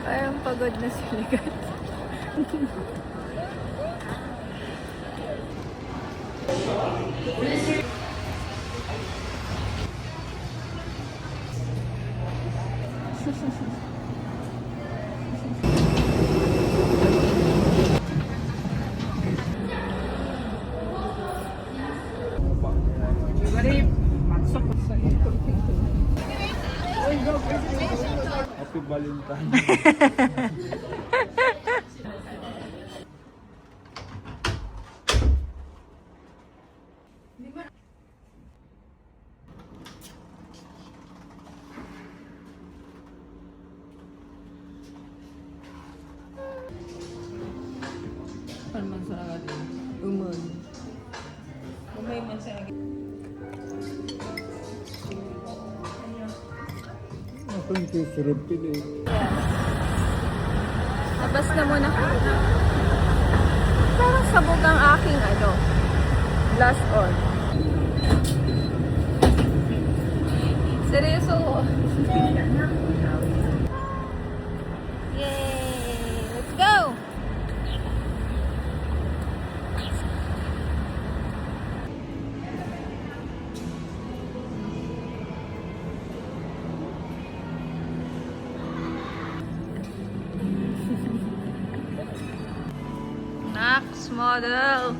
Parang pagod na si Ligat. Happy Valentine. Man sa agad. Umon. Umay man sa agad. Ako yung sarap pili. Labas na muna. Parang sabog ang aking last on. Seryoso. Yay! Let's go! Next model.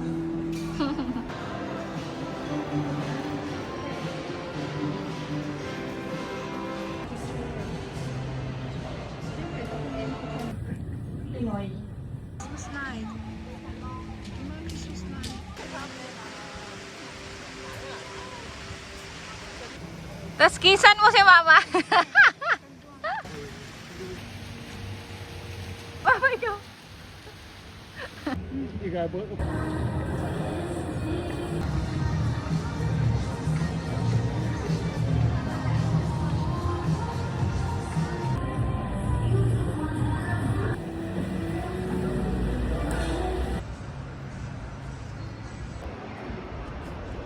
Tas kisan mo si Mama. Bye go. Ikabot.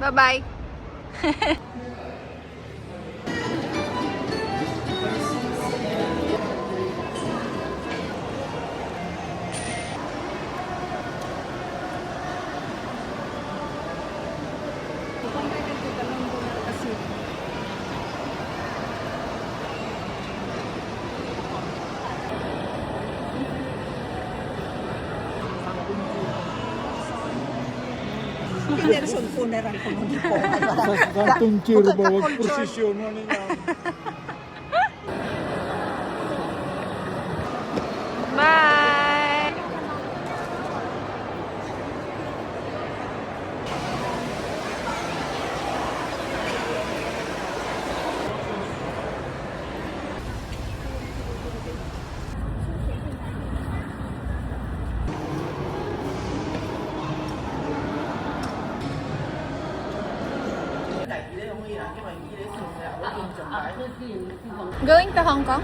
Bye-bye. Pinirson funeral ko nung po. Sa kantong cheer ba, wag prosesyon mo niya. Bye. Going to Hong Kong?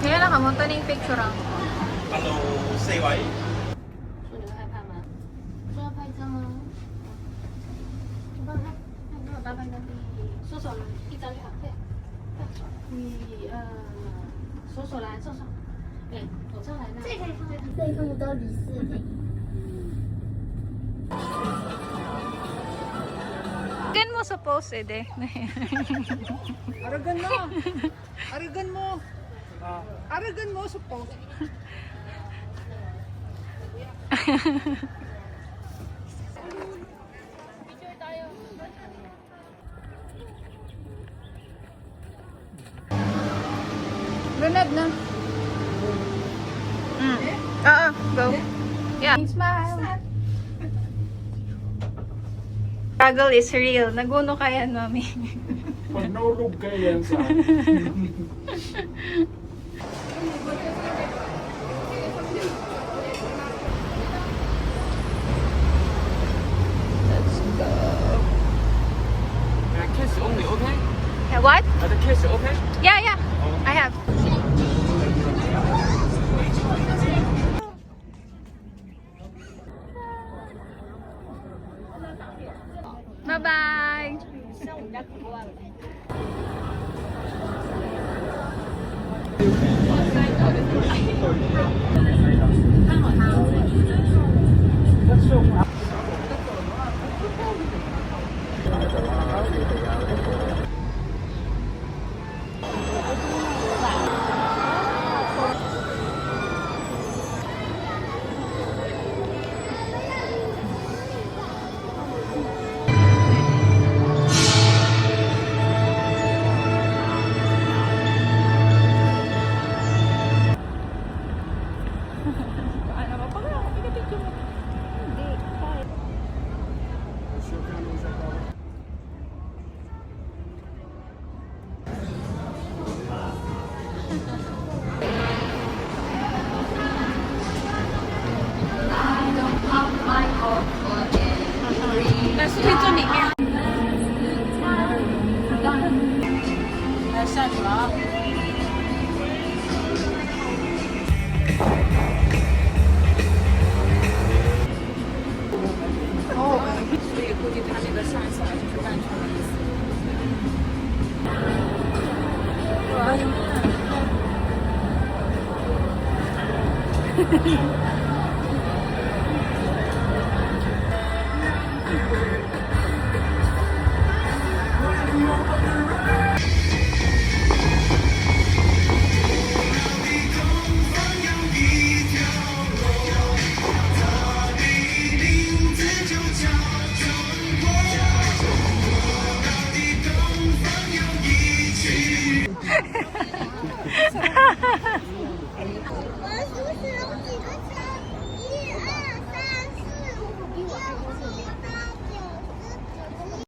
Kaya lang, kamunta na yung picture ang. Hello，四位。说你会害怕吗？说要拍照吗？你帮拍，麻烦你说手来，一张就好。对，你手手来，手手。哎，我这来呢。这可以放在这里看不到李四的。 Gan mo sa post eh, de. Aragan mo. Aragan mo. Aragan mo sa post. Lunad na. Oo, go. Yeah. Smile. Struggle is real. Naguno kaya, mami. Pag naulog kayo yan sa 在视频这里面。来下雨了啊！所以估计他那个上一次来就是半程的意思。